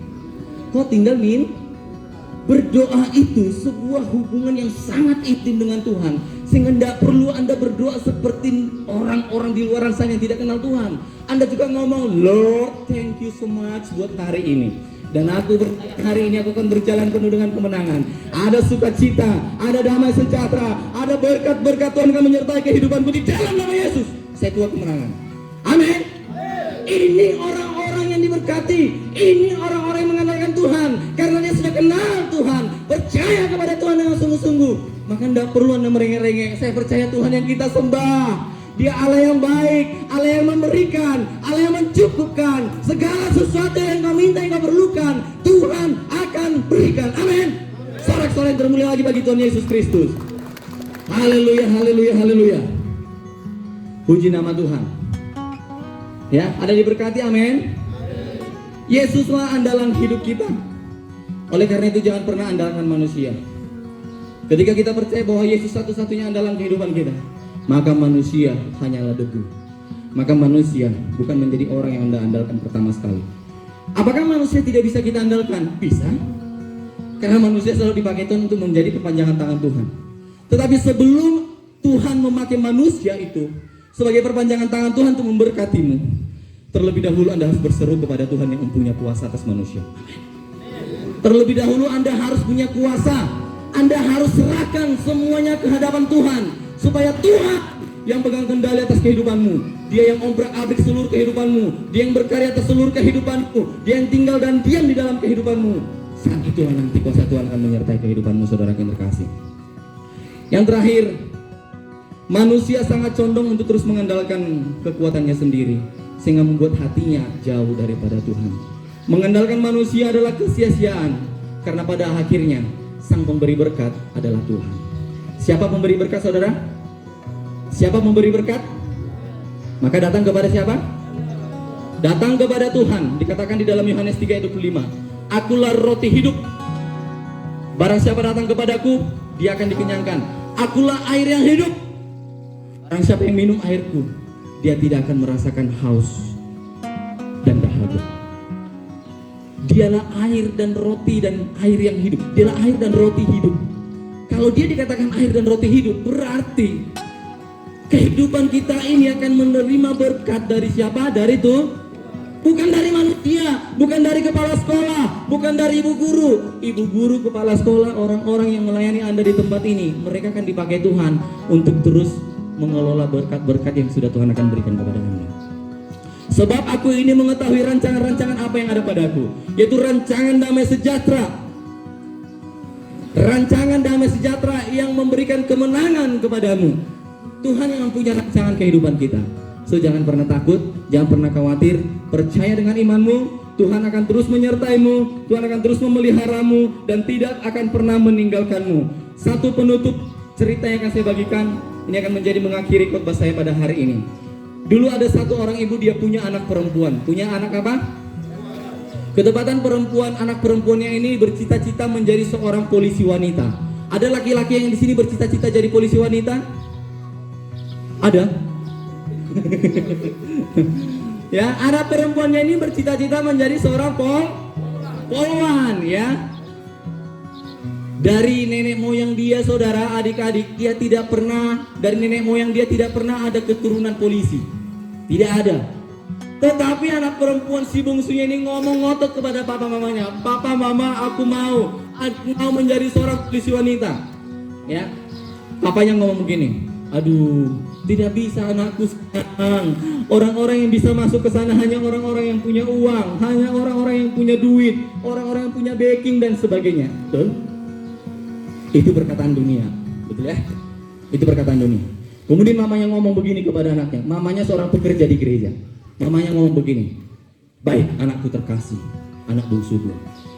kau tinggal minta. Berdoa itu sebuah hubungan yang sangat intim dengan Tuhan, sehingga tidak perlu Anda berdoa seperti orang-orang di luar sana yang tidak kenal Tuhan. Anda juga ngomong, Lord, thank you so much buat hari ini, dan aku hari ini aku akan berjalan penuh dengan kemenangan. Ada sukacita, ada damai sejahtera, ada berkat-berkat Tuhan yang menyertai kehidupanku di dalam nama Yesus. Saya kuat kemenangan. Amin. Ini orang-orang yang diberkati, ini orang-orang yang mengandalkan Tuhan, karena dia sudah kenal Tuhan, percaya kepada Tuhan dengan sungguh-sungguh. Maka tidak perlu Anda merengek-rengek. Saya percaya Tuhan yang kita sembah, Dia Allah yang baik, Allah yang memberikan, Allah yang mencukupkan. Segala sesuatu yang kau minta, yang kau perlukan, Tuhan akan berikan. Amin. Sorak-sorai yang termulia lagi bagi Tuhan Yesus Kristus. Haleluya, haleluya, haleluya. Puji nama Tuhan. Ya, ada diberkati, amin. Yesuslah andalan hidup kita. Oleh karena itu jangan pernah andalkan manusia. Ketika kita percaya bahwa Yesus satu-satunya andalan kehidupan kita, maka manusia hanyalah debu. Maka manusia bukan menjadi orang yang Anda andalkan pertama sekali. Apakah manusia tidak bisa kita andalkan? Bisa. Karena manusia selalu dipakai Tuhan untuk menjadi perpanjangan tangan Tuhan. Tetapi sebelum Tuhan memakai manusia itu sebagai perpanjangan tangan Tuhan untuk memberkatimu, terlebih dahulu Anda harus berseru kepada Tuhan yang mempunyai kuasa atas manusia. Terlebih dahulu Anda harus punya kuasa. Anda harus serahkan semuanya ke hadapan Tuhan, supaya Tuhan yang pegang kendali atas kehidupanmu. Dia yang obrak-abrik seluruh kehidupanmu. Dia yang berkarya atas seluruh kehidupanmu. Dia yang tinggal dan diam di dalam kehidupanmu. Saat itulah nanti kuasa Tuhan akan menyertai kehidupanmu, saudara yang terkasih. Yang terakhir, manusia sangat condong untuk terus mengandalkan kekuatannya sendiri, sehingga membuat hatinya jauh daripada Tuhan. Mengandalkan manusia adalah kesia-siaan, karena pada akhirnya sang pemberi berkat adalah Tuhan. Siapa pemberi berkat, saudara? Siapa memberi berkat? Maka datang kepada siapa? Datang kepada Tuhan. Dikatakan di dalam Yohanes 3:25, Akulah roti hidup. Barang siapa datang kepadaku, dia akan dikenyangkan. Akulah air yang hidup. Barang siapa yang minum airku, dia tidak akan merasakan haus dan dahaga. Dialah air dan roti dan air yang hidup. Dialah air dan roti hidup. Kalau dia dikatakan air dan roti hidup, berarti kehidupan kita ini akan menerima berkat dari siapa? Dari Tuhan. Bukan dari manusia, bukan dari kepala sekolah, bukan dari ibu guru. Ibu guru, kepala sekolah, orang-orang yang melayani Anda di tempat ini, mereka akan dipakai Tuhan untuk terus mengelola berkat-berkat yang sudah Tuhan akan berikan kepada Anda. Sebab aku ini mengetahui rancangan-rancangan apa yang ada padaku, yaitu rancangan damai sejahtera. Rancangan damai sejahtera yang memberikan kemenangan kepadamu. Tuhan yang mempunyai rancangan kehidupan kita. So jangan pernah takut, jangan pernah khawatir. Percaya dengan imanmu, Tuhan akan terus menyertaimu, Tuhan akan terus memeliharamu, dan tidak akan pernah meninggalkanmu. Satu penutup cerita yang akan saya bagikan, ini akan menjadi mengakhiri khotbah saya pada hari ini. Dulu ada satu orang ibu, dia punya anak perempuan. Punya anak apa? Ketepatan perempuan, anak perempuannya ini bercita-cita menjadi seorang polisi wanita. Ada laki-laki yang di sini bercita-cita jadi polisi wanita? Ada? Ya, anak perempuannya ini bercita-cita menjadi seorang polwan, ya. Dari nenek moyang dia, saudara, adik-adik, dia tidak pernah, dari nenek moyang dia tidak pernah ada keturunan polisi. Tidak ada. Tetapi anak perempuan si bungsunya ini ngomong ngotot kepada papa mamanya, "Papa, mama, aku mau menjadi seorang polisi wanita." Ya. Papanya ngomong begini, "Aduh, tidak bisa anakku sekarang. Orang-orang yang bisa masuk ke sana hanya orang-orang yang punya uang, hanya orang-orang yang punya duit, orang-orang yang punya backing dan sebagainya." Betul? Itu perkataan dunia, betul ya? Itu perkataan dunia. Kemudian mamanya ngomong begini kepada anaknya. Mamanya seorang pekerja di gereja. Mamanya ngomong begini, "Baik, anakku terkasih, anak bungsuku.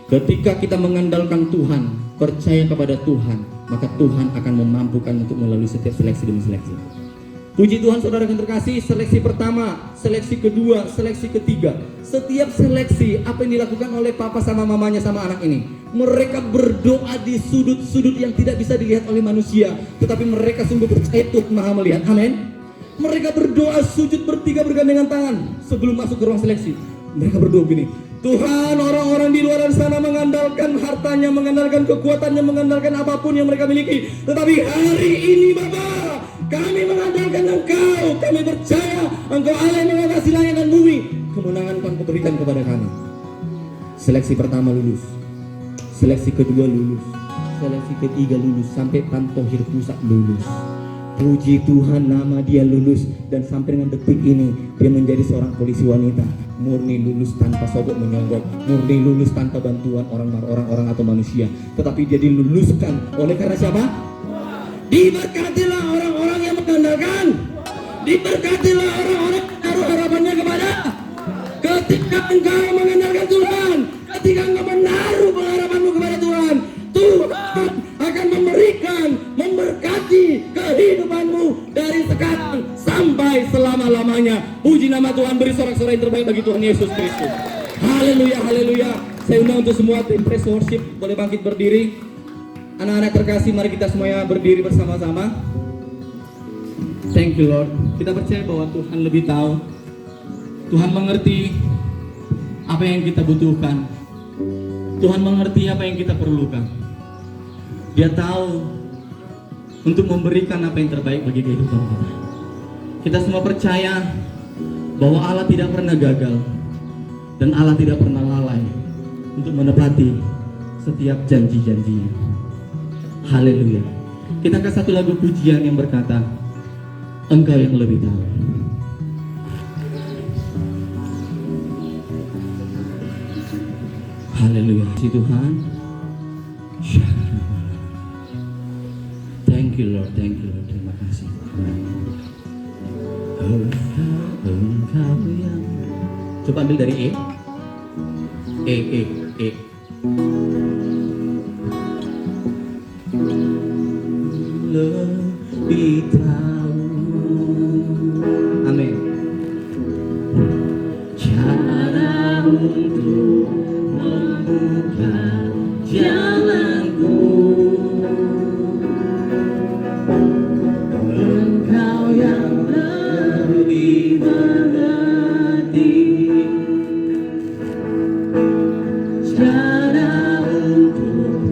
Ketika kita mengandalkan Tuhan, percaya kepada Tuhan, maka Tuhan akan memampukan untuk melalui setiap seleksi demi seleksi." Puji Tuhan, saudara yang terkasih, seleksi pertama, seleksi kedua, seleksi ketiga. Setiap seleksi, apa yang dilakukan oleh papa sama mamanya sama anak ini, mereka berdoa di sudut-sudut yang tidak bisa dilihat oleh manusia, tetapi mereka sungguh percaya Tuhan Maha melihat. Amin. Mereka berdoa sujud bertiga bergandengan tangan sebelum masuk ke ruang seleksi. Mereka berdoa begini, "Tuhan, orang-orang di luar sana mengandalkan hartanya, mengandalkan kekuatannya, mengandalkan apapun yang mereka miliki. Tetapi hari ini Bapa, kami mengandalkan Engkau. Kami percaya Engkau Allah yang mengatasi langit dan bumi. Kemenangan Engkau berikan kepada kami." Seleksi pertama lulus, seleksi kedua lulus, seleksi ketiga lulus, sampai Tantohir Pusat lulus. Puji Tuhan, nama dia lulus, dan sampai dengan detik ini dia menjadi seorang polisi wanita, murni lulus tanpa sogok menyogok, murni lulus tanpa bantuan orang atau manusia, tetapi dia diluluskan oleh karena siapa? Diberkatilah orang-orang yang mengandalkan, diberkatilah orang-orang yang menaruh harapannya kepada. Ketika engkau mengandalkan Tuhan, ketika engkau menaruh pengharapanmu kepada Tuhan, Tuhan akan memberikan, memberkati kehidupanmu dari sekarang sampai selama-lamanya. Puji nama Tuhan, beri sorak-sorai yang terbaik bagi Tuhan Yesus Kristus. Haleluya, haleluya. Saya undang untuk semua tim praise worship boleh bangkit berdiri. Anak-anak terkasih, mari kita semuanya berdiri bersama-sama. Thank you Lord. Kita percaya bahwa Tuhan lebih tahu. Tuhan mengerti apa yang kita butuhkan. Tuhan mengerti apa yang kita perlukan. Dia tahu untuk memberikan apa yang terbaik bagi kehidupan kita. Kita semua percaya bahwa Allah tidak pernah gagal dan Allah tidak pernah lalai untuk menepati setiap janji-janjinya. Haleluya. Kita ke satu lagu pujian yang berkata, Engkau yang lebih tahu. Haleluya. Si Tuhan. Thank you Lord, thank you Lord. Terima kasih. Engkau yang. Coba ambil dari E. E. Lebih tahu. Amin. Cara untuk membuka jalanku. Engkau yang lebih mengerti cara untuk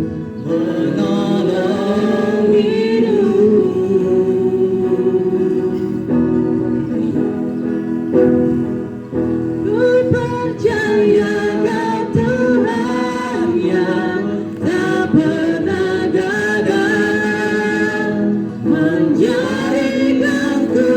menolong hidup. Ku percaya Kau Tuhan yang tak pernah gagal, menjadikanku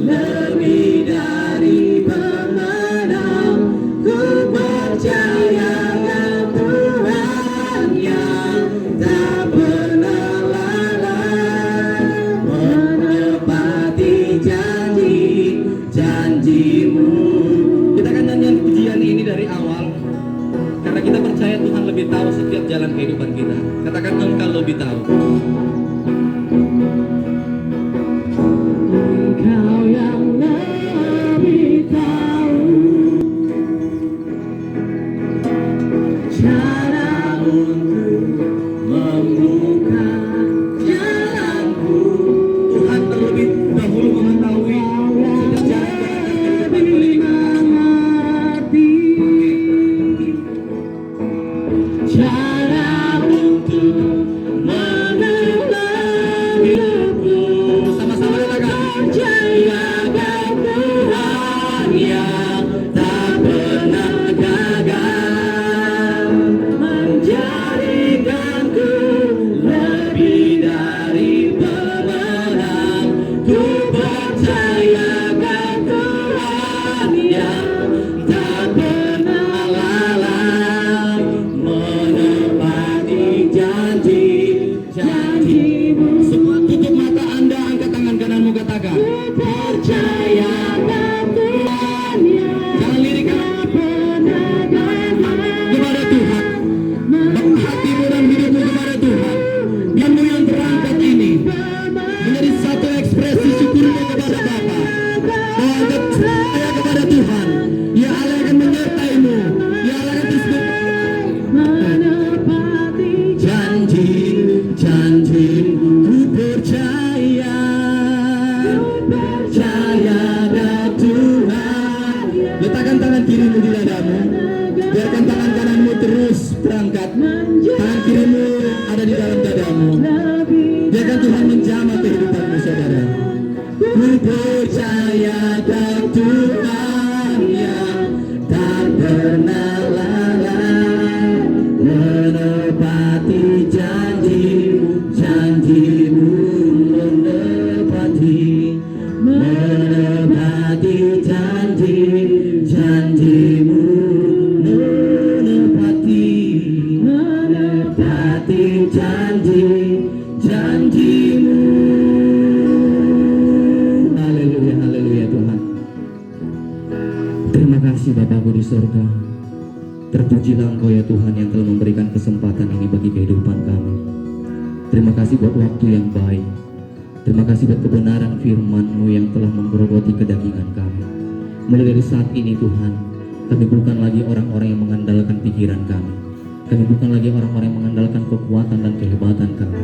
lebih dari pemenang. Ku percaya Kau Tuhan yang tak pernah lalai, menepati janji-janjimu. Kita akan nyanyian pujian ini dari awal karena kita percaya Tuhan lebih tahu setiap jalan kehidupan kita. Katakan, Engkau lebih tahu. Engkau yang lebih tahu cara untuk membuka jalanku. Tuhan terlebih dahulu mengetahui setiap jalan kehidupan cara untuk menolong hidupku. Sama-sama katakan, percaya Kau Tuhan yang tak pernah gagal, menjadikanku lebih dari pemenang. Ku percaya Kau Tuhan yang tak pernah lalai, menepati janji-janjimu. Semua tutup mata Anda, angkat tangan kananmu, katakan, percaya Kau Tuhan yang jangan lirikkan kepada Tuhan. Bawa hatimu dan hidupmu kepada Tuhan. Biarmu yang berangkat ini menjadi satu ekspresi syukurmu kepada Bapa. Bahwa Anda percaya kepada Tuhan. Ya Allah akan menyertaimu. Ya Allah akan terus menepati janji-janjimu. Ku percaya Kau Tuhan. Letakkan tangan kirimu di dadamu. Biarkan tangan kananmu terus berangkat. Tangan kirimu ada di dalam dadamu. Biarkan Tuhan menjamah kehidupanmu, saudara. Ku percaya Kau Tuhan yang tak pernah lalai, menepati janjimu, menepati janjimu, menepati janjimu. Haleluya, haleluya Tuhan. Terima kasih Bapakku di surga. Terpujilah Engkau ya Tuhan yang telah memberikan kesempatan ini bagi kehidupan kami. Terima kasih buat waktu yang baik. Terima kasih buat kebenaran firman-Mu yang telah menggerogoti kedagingan kami. Mulai dari saat ini Tuhan, Kami bukan lagi orang-orang yang mengandalkan pikiran kami. Kami bukan lagi orang-orang yang mengandalkan kekuatan dan kehebatan kami.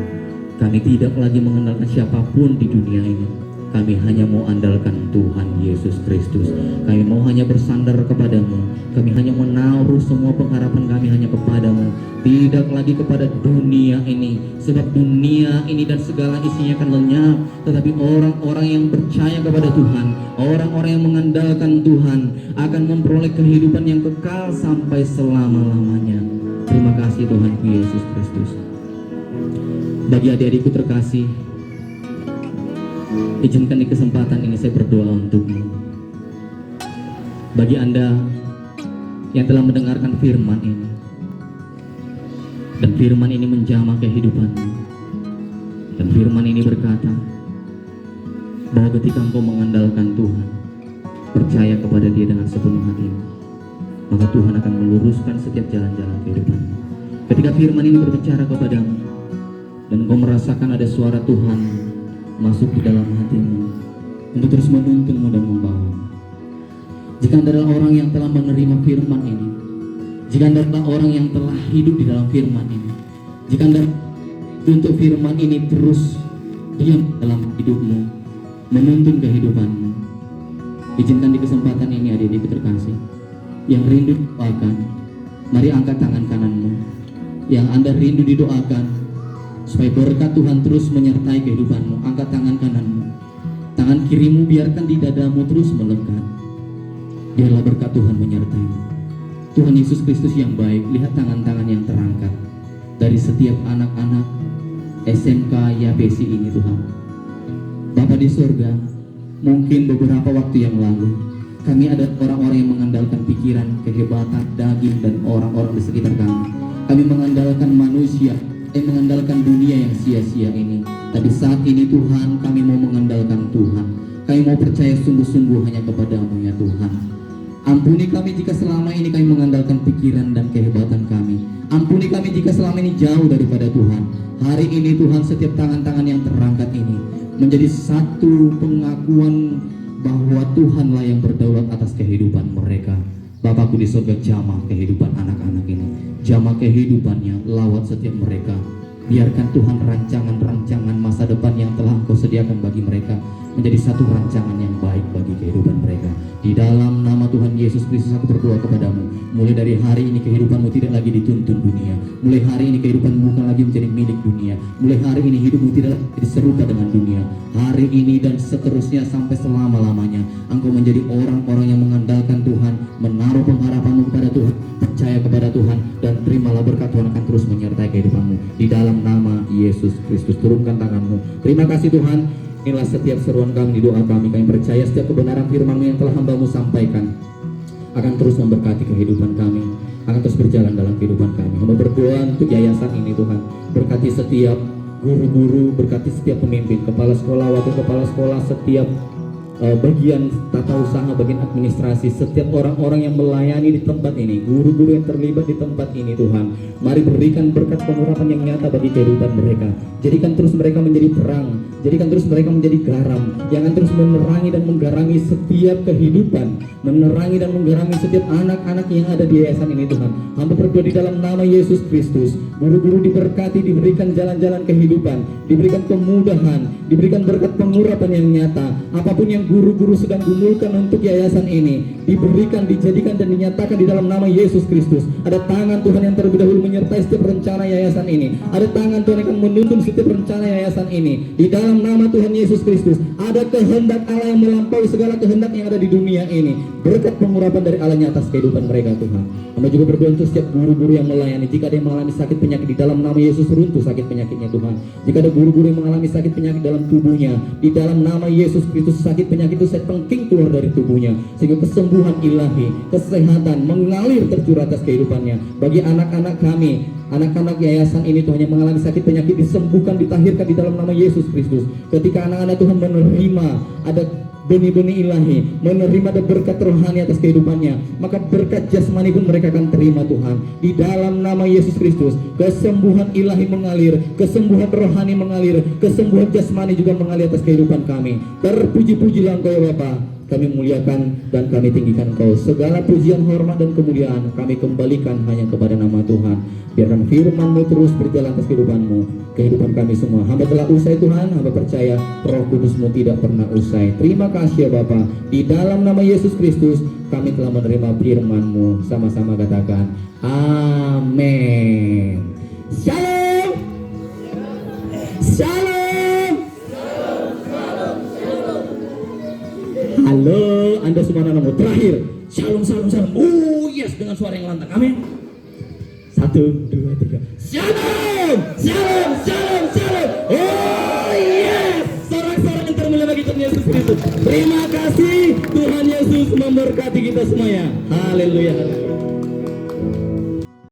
Kami tidak lagi mengandalkan siapapun di dunia ini. Kami hanya mau andalkan Tuhan Yesus Kristus. Kami mau hanya bersandar kepadamu. Kami hanya menaruh semua pengharapan kami hanya kepadamu, tidak lagi kepada dunia ini. Sebab dunia ini dan segala isinya akan lenyap, tetapi orang-orang yang percaya kepada Tuhan, orang-orang yang mengandalkan Tuhan akan memperoleh kehidupan yang kekal sampai selama-lamanya. Terima kasih Tuhanku Yesus Kristus. Bagi adik-adikku terkasih, izinkan di kesempatan ini saya berdoa untukmu. Bagi Anda yang telah mendengarkan firman ini, dan firman ini menjamah kehidupanmu, dan firman ini berkata bahwa ketika engkau mengandalkan Tuhan, percaya kepada Dia dengan sepenuh hatimu, maka Tuhan akan meluruskan setiap jalan-jalan kehidupanmu. Ketika firman ini berbicara kepadamu dan engkau merasakan ada suara Tuhan masuk di dalam hatimu untuk terus menuntunmu dan membawamu. Jika Anda adalah orang yang telah menerima firman ini, jika Anda adalah orang yang telah hidup di dalam firman ini, jika Anda untuk firman ini terus diam dalam hidupmu, menuntun kehidupanmu, izinkan di kesempatan ini adik-adik terkasih yang rindu doakan, mari angkat tangan kananmu. Yang Anda rindu didoakan supaya berkat Tuhan terus menyertai kehidupanmu, angkat tangan kananmu. Tangan kirimu biarkan di dadamu terus melekat. Biarlah berkat Tuhan menyertaimu. Tuhan Yesus Kristus yang baik, lihat tangan-tangan yang terangkat dari setiap anak-anak SMK YPC ini Tuhan. Bapa di surga, mungkin beberapa waktu yang lalu kami ada orang-orang yang mengandalkan pikiran, kehebatan, daging, dan orang-orang di sekitar kami. Kami mengandalkan manusia, mengandalkan dunia yang sia-sia ini. Tapi saat ini Tuhan, kami mau mengandalkan Tuhan. Kami mau percaya sungguh-sungguh hanya kepadamu ya Tuhan. Ampuni kami jika selama ini kami mengandalkan pikiran dan kehebatan kami. Ampuni kami jika selama ini jauh daripada Tuhan. Hari ini Tuhan, setiap tangan-tangan yang terangkat ini menjadi satu pengakuan bahwa Tuhanlah yang berdaulat atas kehidupan mereka. Bapakku di surga, jamah kehidupan anak-anak ini, jamah kehidupannya, lawat setiap mereka. Biarkan Tuhan rancangan-rancangan masa depan yang telah Engkau sediakan bagi mereka menjadi satu rancangan yang baik bagi kehidupan mereka. Di dalam nama Tuhan Yesus Kristus aku berdoa kepadamu, mulai dari hari ini kehidupanmu tidak lagi dituntun dunia. Mulai hari ini kehidupanmu bukan lagi menjadi milik dunia. Mulai hari ini hidupmu tidak lagi serupa dengan dunia. Hari ini dan seterusnya sampai selama-lamanya Engkau menjadi orang-orang yang mengandalkan Tuhan, menaruh pengharapanmu kepada Tuhan, percaya kepada Tuhan, dan terimalah berkat Tuhan akan terus menyertai kehidupanmu. Di dalam nama Yesus Kristus, turunkan tanganmu. Terima kasih Tuhan. Inilah setiap seruan kami, doa kami. Kami percaya setiap kebenaran firman-Mu yang telah hamba-Mu sampaikan akan terus memberkati kehidupan kami, akan terus berjalan dalam kehidupan kami. Hamba berdoa untuk yayasan ini Tuhan. Berkati setiap guru-guru, berkati setiap pemimpin, kepala sekolah, wakil kepala sekolah, setiap bagian tata usaha, bagian administrasi, setiap orang-orang yang melayani di tempat ini, guru-guru yang terlibat di tempat ini Tuhan. Mari berikan berkat pengurapan yang nyata bagi kehidupan mereka. Jadikan terus mereka menjadi terang, jadikan terus mereka menjadi garam yang akan terus menerangi dan menggarangi setiap kehidupan, menerangi dan menggarangi setiap anak-anak yang ada di yayasan ini Tuhan. Hamba berdoa di dalam nama Yesus Kristus, guru-guru diberkati, diberikan jalan-jalan kehidupan, diberikan kemudahan, diberikan berkat pengurapan yang nyata. Apapun yang guru-guru sedang gumulkan untuk yayasan ini diberikan, dijadikan dan dinyatakan di dalam nama Yesus Kristus. Ada tangan Tuhan yang terlebih dahulu menyertai setiap rencana yayasan ini. Ada tangan Tuhan yang akan menuntun setiap rencana yayasan ini. Di dalam nama Tuhan Yesus Kristus ada kehendak Allah yang melampaui segala kehendak yang ada di dunia ini. Berkat pengurapan dari Allah atas kehidupan mereka Tuhan. Hamba juga berdoa untuk setiap guru-guru yang melayani. Jika ada yang mengalami sakit penyakit, di dalam nama Yesus runtuh sakit penyakitnya Tuhan. Jika ada guru-guru yang mengalami sakit penyakit dalam tubuhnya, di dalam nama Yesus Kristus sakit penyakit itu saya tengking keluar dari tubuhnya, sehingga kesembuhan ilahi, kesehatan mengalir tercurah atas kehidupannya. Bagi anak-anak kami, anak-anak yayasan ini Tuhan yang mengalami sakit penyakit, disembuhkan, ditahirkan di dalam nama Yesus Kristus. Ketika anak-anak Tuhan menerima ada benih-benih ilahi, menerima ada berkat rohani atas kehidupannya, maka berkat jasmani pun mereka akan terima Tuhan. Di dalam nama Yesus Kristus, kesembuhan ilahi mengalir, kesembuhan rohani mengalir, kesembuhan jasmani juga mengalir atas kehidupan kami. Terpuji-pujilah Engkau ya Bapa, kami muliakan dan kami tinggikan Engkau. Segala pujian, hormat dan kemuliaan kami kembalikan hanya kepada nama Tuhan. Biarkan firman-Mu terus berjalan atas kehidupan kami semua. Hamba telah usai Tuhan, hamba percaya Roh Kudus-Mu tidak pernah usai. Terima kasih ya Bapa. Di dalam nama Yesus Kristus kami telah menerima firman-Mu. Sama-sama katakan amin. Shalom. Shalom. Halo, Anda semua anak-anakmu. Terakhir, shalom, shalom, shalom. Oh yes, dengan suara yang lantang. Amin. 1, 2, 3. Shalom, shalom, shalom, shalom. Oh yes, sorak-sorak yang termulia bagi Tuhan Yesus Kristus. Terima kasih, Tuhan Yesus memberkati kita semuanya. Haleluya.